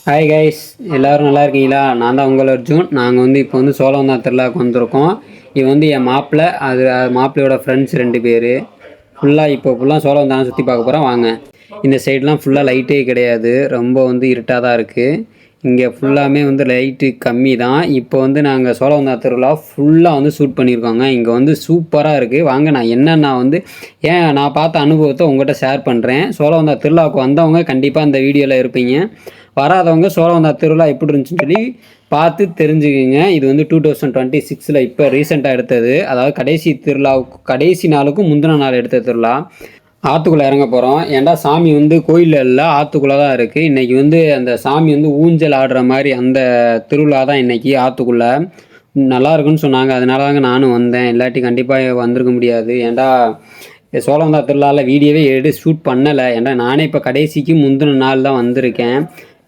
Hi guys, எல்லோரும் நல்லா இருக்கீங்களா? நான் தான் உங்கள் அர்ஜுன். நாங்கள் இப்போ சோழவந்தான் திருவிழாவுக்கு வந்திருக்கோம். இவன் என் மாப்பிள்ளை, அது மாப்பிள்ளையோட ஃப்ரெண்ட்ஸ் 2 பேர். ஃபுல்லாக சோழவந்தான் சுற்றி பார்க்க போகிறோம். வாங்க. இந்த சைட்லாம் ஃபுல்லாக லைட்டே கிடையாது, ரொம்ப இருட்டாக தான் இருக்குது. இங்கே ஃபுல்லாமே லைட்டு கம்மி தான். இப்போ நாங்கள் சோழவந்தான் திருவிழா ஃபுல்லாக ஷூட் பண்ணியிருக்கோங்க. இங்கே சூப்பராக இருக்குது. வாங்க, நான் என்னென்னா நான் பார்த்த அனுபவத்தை உங்கள்கிட்ட ஷேர் பண்ணுறேன். சோழவந்தான் திருவிழாவுக்கு வந்தவங்க கண்டிப்பாக இந்த வீடியோவில் இருப்பீங்க. வராதவங்க சோழவந்தான் திருவிழா எப்படி இருந்துச்சுன்னு சொல்லி பார்த்து தெரிஞ்சுக்கிங்க. இது 2026 இப்போ ரீசெண்டாக எடுத்தது. அதாவது கடைசி நாளுக்கும் முந்தின நாள் எடுத்த திருவிழா. ஆற்றுக்குள்ளே இறங்க போகிறோம். ஏன்டா சாமி கோயிலில் இல்லை, ஆற்றுக்குள்ளே தான் இருக்குது. இன்றைக்கி அந்த சாமி ஊஞ்சல் ஆடுற மாதிரி அந்த திருவிழா தான் இன்றைக்கி ஆற்றுக்குள்ளே. நல்லா இருக்குன்னு சொன்னாங்க, அதனால தாங்க நானும் வந்தேன். இல்லாட்டி கண்டிப்பாக வந்திருக்க முடியாது. ஏன்டா சோழவந்தான் திருவிழாவில் வீடியோவே ஷூட் பண்ணலை. ஏன்டா நானே இப்போ கடைசிக்கு முந்தின நாள் தான் வந்திருக்கேன்.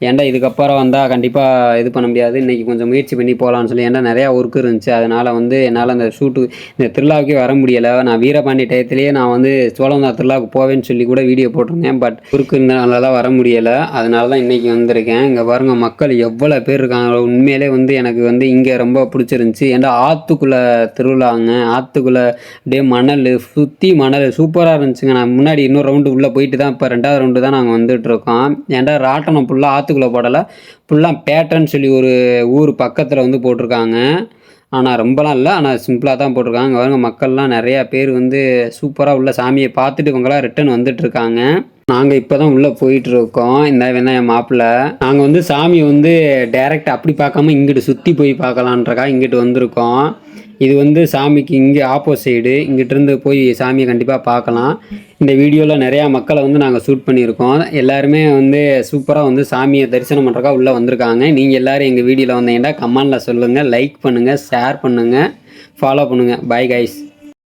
ஏன்டா இதுக்கப்புறம் வந்தால் கண்டிப்பாக இது பண்ண முடியாது. இன்றைக்கி கொஞ்சம் முயற்சி பண்ணி போகலான்னு சொல்லி, ஏன்டா நிறையா ஒர்க் இருந்துச்சு. அதனால் என்னால் அந்த இந்த திருவிழாவுக்கே வர முடியலை. நான் வீரபாண்டி டயத்துலேயே நான் சோழவந்தான் திருவிழாவுக்கு போவேன்னு சொல்லி கூட வீடியோ போட்டிருந்தேன். பட் ஒர்க் இருந்தனால தான் வர முடியலை. அதனால தான் இன்றைக்கி வந்திருக்கேன். இங்கே பாருங்கள், மக்கள் எவ்வளோ பேர் இருக்காங்க. உண்மையிலே எனக்கு இங்கே ரொம்ப பிடிச்சிருந்துச்சி. ஏன்டா ஆற்றுக்குள்ளே திருவிழாங்க, ஆற்றுக்குள்ளே அப்படியே மணல் சுற்றி மணல் சூப்பராக இருந்துச்சுங்க. நான் முன்னாடி இன்னொரு ரவுண்டு உள்ளே போயிட்டு தான் இப்போ 2வது ரவுண்டு தான் நாங்கள் வந்துட்டுருக்கோம். ஏன்டா ராட்டனம் ஃபுல்லாக ஆற்றுக்குள்ளே போடலை, ஃபுல்லாக பேட்டர்ன்னு சொல்லி ஒரு ஊர் பக்கத்தில் போட்டிருக்காங்க. ஆனால் ரொம்பலாம் இல்லை, ஆனால் சிம்பிளாக தான் போட்டிருக்காங்க. பாருங்க, மக்கள்லாம் நிறையா பேர் சூப்பராக உள்ள சாமியை பார்த்துட்டு இவங்களாம் ரிட்டன் வந்துட்டுருக்காங்க. நாங்கள் இப்போ தான் உள்ளே போயிட்டுருக்கோம். இந்த வேணா என் மாப்பிள்ளை. நாங்கள் சாமி டைரெக்ட் அப்படி பார்க்காம இங்கிட்டு சுற்றி போய் பார்க்கலான்றக்கா இங்கிட்டு வந்திருக்கோம். இது சாமிக்கு இங்கே ஆப்போசைடு, இங்கிட்டிருந்து போய் சாமியை கண்டிப்பாக பார்க்கலாம். இந்த வீடியோவில் நிறையா மக்களை நாங்கள் ஷூட் பண்ணியிருக்கோம். எல்லாருமே சூப்பராக சாமியை தரிசனம் பண்ணுறக்கா உள்ளே வந்திருக்காங்க. நீங்கள் எல்லோரும் எங்கள் வீடியோவில் வந்தீங்கன்னா கமெண்டில் சொல்லுங்கள், லைக் பண்ணுங்கள், ஷேர் பண்ணுங்கள், ஃபாலோ பண்ணுங்கள். Bye guys.